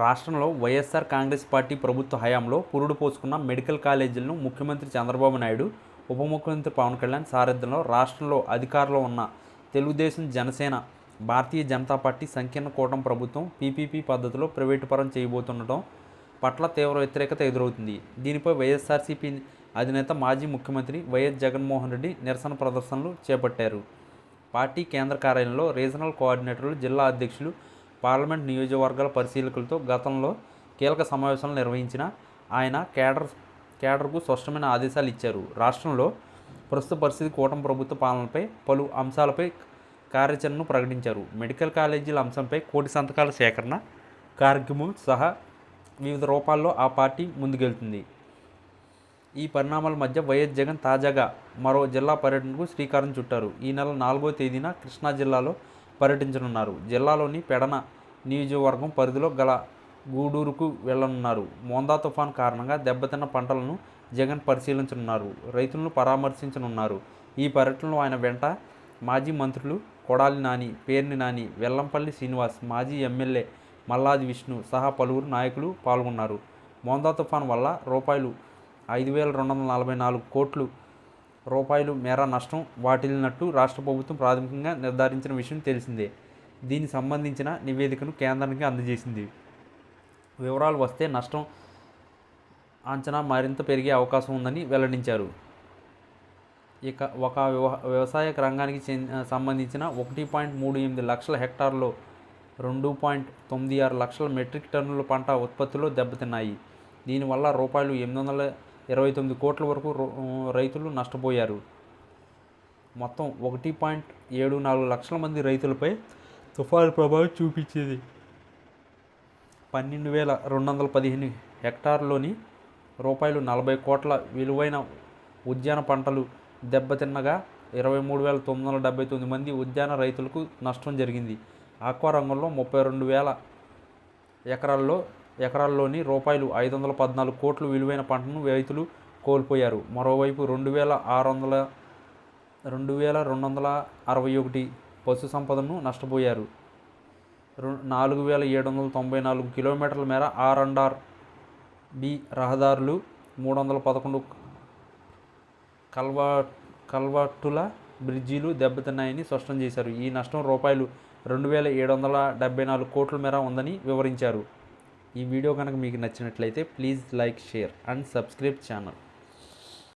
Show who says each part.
Speaker 1: రాష్ట్రంలో వైఎస్ఆర్ కాంగ్రెస్ పార్టీ ప్రభుత్వ హయాంలో పురుడు పోసుకున్న మెడికల్ కాలేజీలను ముఖ్యమంత్రి చంద్రబాబు నాయుడు, ఉప ముఖ్యమంత్రి పవన్ కళ్యాణ్ సారథ్యంలో రాష్ట్రంలో అధికారంలో ఉన్న తెలుగుదేశం, జనసేన, భారతీయ జనతా పార్టీ సంకీర్ణ కూటమి ప్రభుత్వం పీపీపీ పద్ధతిలో ప్రైవేటుపరం చేయబోతుండటం పట్ల తీవ్ర వ్యతిరేకత ఎదురవుతుంది. దీనిపై వైఎస్ఆర్సీపీ అధినేత మాజీ ముఖ్యమంత్రి వైఎస్ జగన్మోహన్ రెడ్డి నిరసన ప్రదర్శనలు చేపట్టారు. పార్టీ కేంద్ర కార్యాలయంలో రీజనల్ కోఆర్డినేటర్లు, జిల్లా అధ్యక్షులు, పార్లమెంట్ నియోజకవర్గాల పరిశీలకులతో గతంలో కీలక సమావేశాలు నిర్వహించిన ఆయన కేడర్కు స్పష్టమైన ఆదేశాలు ఇచ్చారు. రాష్ట్రంలో ప్రస్తుత పరిస్థితి, కూటమి ప్రభుత్వ పాలనపై పలు అంశాలపై కార్యాచరణను ప్రకటించారు. మెడికల్ కాలేజీల అంశంపై కోటి సంతకాల సేకరణ కార్యక్రమం సహా వివిధ రూపాల్లో ఆ పార్టీ ముందుకెళ్తుంది. ఈ పరిణామాల మధ్య వైఎస్ జగన్ తాజాగా మరో జిల్లా పర్యటనకు శ్రీకారం చుట్టారు. ఈ నెల 4వ తేదీన కృష్ణా జిల్లాలో పర్యటించనున్నారు. జిల్లాలోని పెడన నియోజకవర్గం పరిధిలో గల గూడూరుకు వెళ్లనున్నారు. మోందా తుఫాన్ కారణంగా దెబ్బతిన్న పంటలను జగన్ పరిశీలించనున్నారు. రైతులను పరామర్శించనున్నారు. ఈ పర్యటనలో ఆయన వెంట మాజీ మంత్రులు కొడాలి నాని, పేర్ని నాని, వెల్లంపల్లి శ్రీనివాస్, మాజీ ఎమ్మెల్యే మల్లాది విష్ణు సహా పలువురు నాయకులు పాల్గొన్నారు. మోందా తుఫాన్ వల్ల రూ. 5,244 కోట్ల మేర నష్టం వాటిల్లినట్టు రాష్ట్ర ప్రభుత్వం ప్రాథమికంగా నిర్ధారించిన విషయం తెలిసిందే. దీనికి సంబంధించిన నివేదికను కేంద్రానికి అందజేసింది. వివరాలు వస్తే నష్టం అంచనా మరింత పెరిగే అవకాశం ఉందని వెల్లడించారు. ఇక ఒక వ్యవసాయ రంగానికి సంబంధించిన 1.38 లక్షల హెక్టార్లో 2.96 లక్షల మెట్రిక్ టన్నుల పంట ఉత్పత్తిలో దెబ్బతిన్నాయి. దీనివల్ల రూ. 829 కోట్ల వరకు రైతులు నష్టపోయారు. మొత్తం 1.74 లక్షల మంది రైతులపై తుఫాను ప్రభావం చూపించింది. 12,215 హెక్టార్లలోని రూ. 40 కోట్ల విలువైన ఉద్యాన పంటలు దెబ్బతిన్నగా 23,979 మంది ఉద్యాన రైతులకు నష్టం జరిగింది. ఆక్వా రంగంలో 32,000 ఎకరాల్లోని రూ. 514 కోట్ల విలువైన పంటను రైతులు కోల్పోయారు. మరోవైపు 2,261 పశు సంపదను నష్టపోయారు. 4,794 కిలోమీటర్ల మేర R&R-B రహదారులు, 311 కల్వర్టుల బ్రిడ్జీలు దెబ్బతిన్నాయని స్పష్టం చేశారు. ఈ నష్టం రూ. 2,774 కోట్ల మేర ఉందని వివరించారు. ఈ వీడియో కనుక మీకు నచ్చినట్లయితే please like, share and subscribe channel.